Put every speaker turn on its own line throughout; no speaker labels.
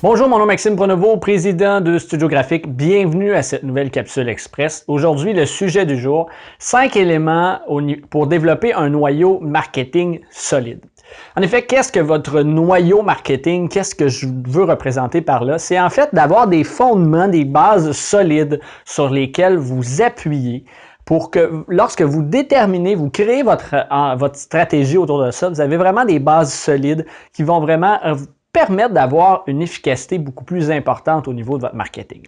Bonjour, mon nom est Maxime Pronovo, président de Studio Graphique. Bienvenue à cette nouvelle capsule express. Aujourd'hui, le sujet du jour, 5 éléments pour développer un noyau marketing solide. En effet, qu'est-ce que votre noyau marketing? Qu'est-ce que je veux représenter par là? C'est en fait d'avoir des fondements, des bases solides sur lesquelles vous appuyez pour que lorsque vous déterminez, vous créez votre stratégie autour de ça, vous avez vraiment des bases solides qui vont vraiment vous permettre d'avoir une efficacité beaucoup plus importante au niveau de votre marketing.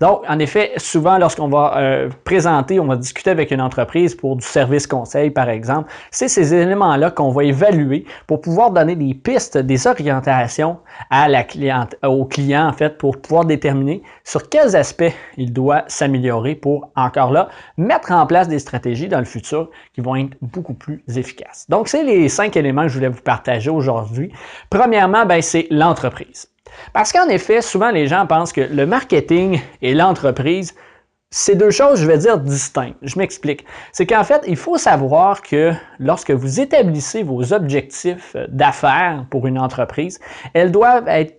Donc, en effet, souvent, lorsqu'on va présenter, on va discuter avec une entreprise pour du service conseil, par exemple, c'est ces éléments-là qu'on va évaluer pour pouvoir donner des pistes, des orientations à la cliente, au client, en fait, pour pouvoir déterminer sur quels aspects il doit s'améliorer pour, encore là, mettre en place des stratégies dans le futur qui vont être beaucoup plus efficaces. Donc, c'est les 5 éléments que je voulais vous partager aujourd'hui. Premièrement, c'est l'entreprise. Parce qu'en effet, souvent les gens pensent que le marketing et l'entreprise, c'est deux choses, je vais dire, distinctes. Je m'explique. C'est qu'en fait, il faut savoir que lorsque vous établissez vos objectifs d'affaires pour une entreprise, elles doivent être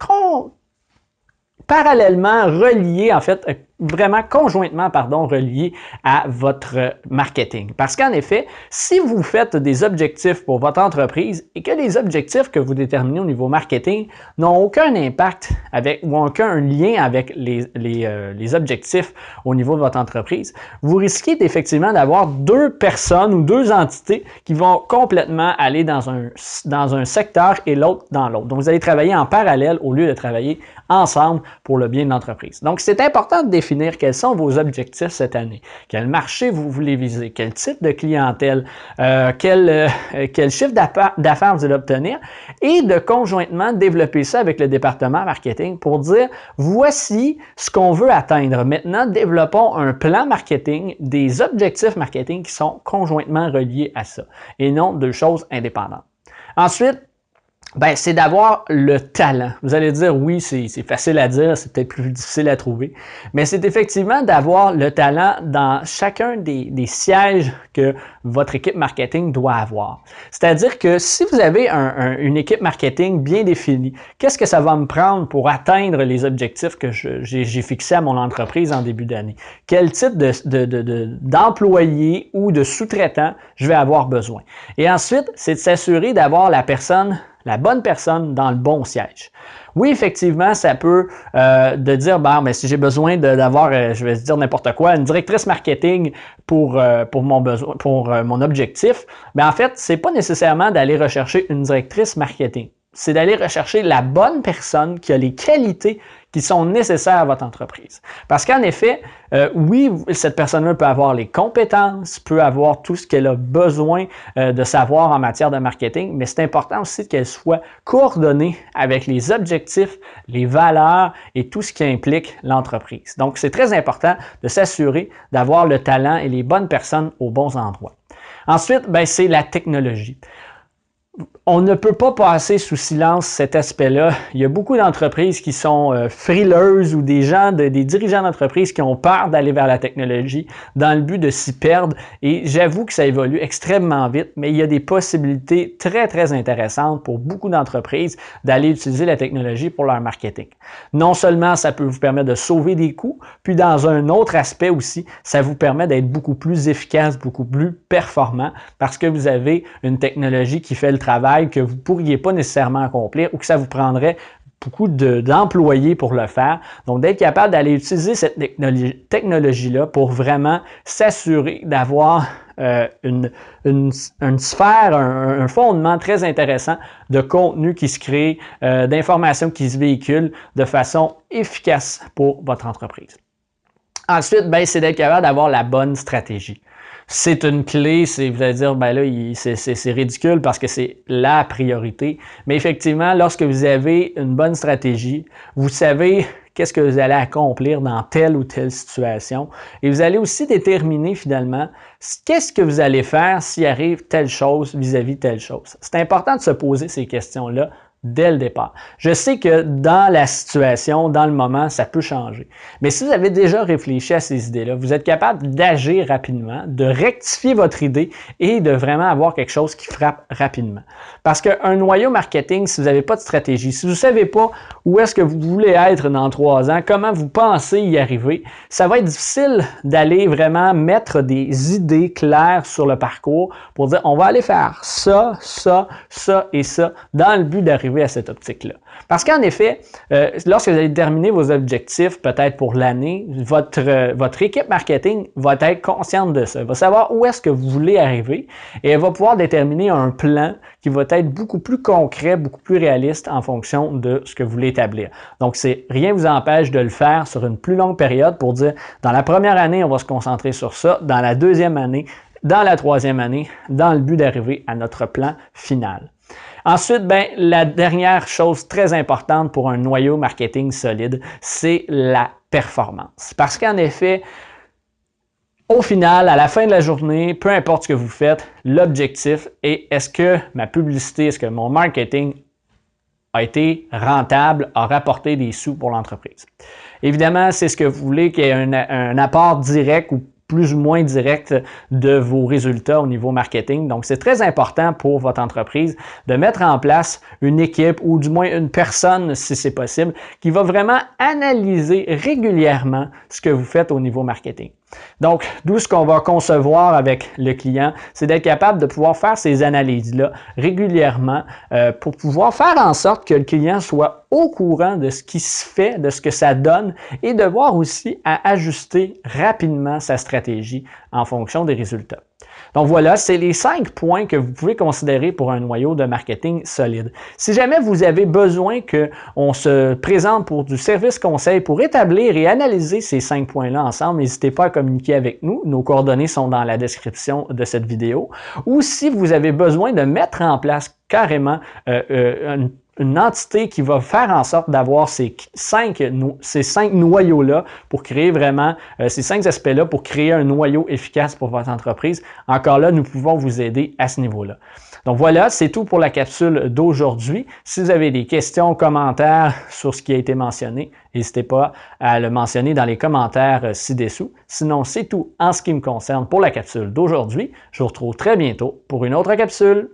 parallèlement reliées, en fait, vraiment conjointement, relié à votre marketing. Parce qu'en effet, si vous faites des objectifs pour votre entreprise et que les objectifs que vous déterminez au niveau marketing n'ont aucun impact avec ou aucun lien avec les objectifs au niveau de votre entreprise, vous risquez effectivement d'avoir deux personnes ou deux entités qui vont complètement aller dans un secteur et l'autre dans l'autre. Donc, vous allez travailler en parallèle au lieu de travailler ensemble pour le bien de l'entreprise. Donc, c'est important de définir quels sont vos objectifs cette année, quel marché vous voulez viser, quel type de clientèle, quel chiffre d'affaires vous allez obtenir et de conjointement développer ça avec le département marketing pour dire voici ce qu'on veut atteindre. Maintenant, développons un plan marketing, des objectifs marketing qui sont conjointement reliés à ça et non deux choses indépendantes. Ensuite, c'est d'avoir le talent. Vous allez dire, oui, c'est facile à dire, c'est peut-être plus difficile à trouver, mais c'est effectivement d'avoir le talent dans chacun des sièges que votre équipe marketing doit avoir. C'est-à-dire que si vous avez une équipe marketing bien définie, qu'est-ce que ça va me prendre pour atteindre les objectifs que j'ai fixés à mon entreprise en début d'année? Quel type d'employés ou de sous-traitants je vais avoir besoin? Et ensuite, c'est de s'assurer d'avoir la bonne personne dans le bon siège. Oui, effectivement, ça peut de dire, si j'ai besoin d'avoir, je vais dire n'importe quoi, une directrice marketing pour mon objectif, en fait, c'est pas nécessairement d'aller rechercher une directrice marketing. C'est d'aller rechercher la bonne personne qui a les qualités qui sont nécessaires à votre entreprise. Parce qu'en effet, oui, cette personne-là peut avoir les compétences, peut avoir tout ce qu'elle a besoin de savoir en matière de marketing, mais c'est important aussi qu'elle soit coordonnée avec les objectifs, les valeurs et tout ce qui implique l'entreprise. Donc, c'est très important de s'assurer d'avoir le talent et les bonnes personnes aux bons endroits. Ensuite, c'est la technologie. On ne peut pas passer sous silence cet aspect-là. Il y a beaucoup d'entreprises qui sont frileuses ou des dirigeants d'entreprises qui ont peur d'aller vers la technologie dans le but de s'y perdre. Et j'avoue que ça évolue extrêmement vite, mais il y a des possibilités très, très intéressantes pour beaucoup d'entreprises d'aller utiliser la technologie pour leur marketing. Non seulement ça peut vous permettre de sauver des coûts, puis dans un autre aspect aussi, ça vous permet d'être beaucoup plus efficace, beaucoup plus performant parce que vous avez une technologie qui fait le travail que vous ne pourriez pas nécessairement accomplir ou que ça vous prendrait beaucoup d'employés pour le faire. Donc, d'être capable d'aller utiliser cette technologie-là pour vraiment s'assurer d'avoir une sphère, un fondement très intéressant de contenu qui se crée, d'informations qui se véhiculent de façon efficace pour votre entreprise. Ensuite, c'est d'être capable d'avoir la bonne stratégie. C'est une clé, vous allez dire, c'est ridicule parce que c'est la priorité. Mais effectivement, lorsque vous avez une bonne stratégie, vous savez qu'est-ce que vous allez accomplir dans telle ou telle situation. Et vous allez aussi déterminer finalement qu'est-ce que vous allez faire s'il arrive telle chose vis-à-vis telle chose. C'est important de se poser ces questions-là dès le départ. Je sais que dans la situation, dans le moment, ça peut changer. Mais si vous avez déjà réfléchi à ces idées-là, vous êtes capable d'agir rapidement, de rectifier votre idée et de vraiment avoir quelque chose qui frappe rapidement. Parce qu'un noyau marketing, si vous n'avez pas de stratégie, si vous ne savez pas où est-ce que vous voulez être dans 3 ans, comment vous pensez y arriver, ça va être difficile d'aller vraiment mettre des idées claires sur le parcours pour dire on va aller faire ça, ça, ça et ça dans le but d'arriver à cette optique-là. Parce qu'en effet, lorsque vous allez déterminer vos objectifs, peut-être pour l'année, votre équipe marketing va être consciente de ça. Elle va savoir où est-ce que vous voulez arriver et elle va pouvoir déterminer un plan qui va être beaucoup plus concret, beaucoup plus réaliste en fonction de ce que vous voulez établir. Donc, rien ne vous empêche de le faire sur une plus longue période pour dire, dans la première année, on va se concentrer sur ça, dans la deuxième année, dans la troisième année, dans le but d'arriver à notre plan final. Ensuite, la dernière chose très importante pour un noyau marketing solide, c'est la performance. Parce qu'en effet, au final, à la fin de la journée, peu importe ce que vous faites, l'objectif est est-ce que ma publicité, est-ce que mon marketing a été rentable, a rapporté des sous pour l'entreprise. Évidemment, c'est ce que vous voulez qu'il y ait un apport direct ou plus ou moins direct de vos résultats au niveau marketing. Donc, c'est très important pour votre entreprise de mettre en place une équipe ou du moins une personne, si c'est possible, qui va vraiment analyser régulièrement ce que vous faites au niveau marketing. Donc, d'où ce qu'on va concevoir avec le client, c'est d'être capable de pouvoir faire ces analyses-là régulièrement pour pouvoir faire en sorte que le client soit au courant de ce qui se fait, de ce que ça donne et de voir aussi à ajuster rapidement sa stratégie en fonction des résultats. Donc voilà, c'est les 5 points que vous pouvez considérer pour un noyau de marketing solide. Si jamais vous avez besoin qu'on se présente pour du service conseil pour établir et analyser ces 5 points-là ensemble, n'hésitez pas à communiquer avec nous. Nos coordonnées sont dans la description de cette vidéo. Ou si vous avez besoin de mettre en place carrément une entité qui va faire en sorte d'avoir ces 5 noyaux-là pour créer vraiment ces 5 aspects-là pour créer un noyau efficace pour votre entreprise. Encore là, nous pouvons vous aider à ce niveau-là. Donc voilà, c'est tout pour la capsule d'aujourd'hui. Si vous avez des questions, commentaires sur ce qui a été mentionné, n'hésitez pas à le mentionner dans les commentaires ci-dessous. Sinon, c'est tout en ce qui me concerne pour la capsule d'aujourd'hui. Je vous retrouve très bientôt pour une autre capsule.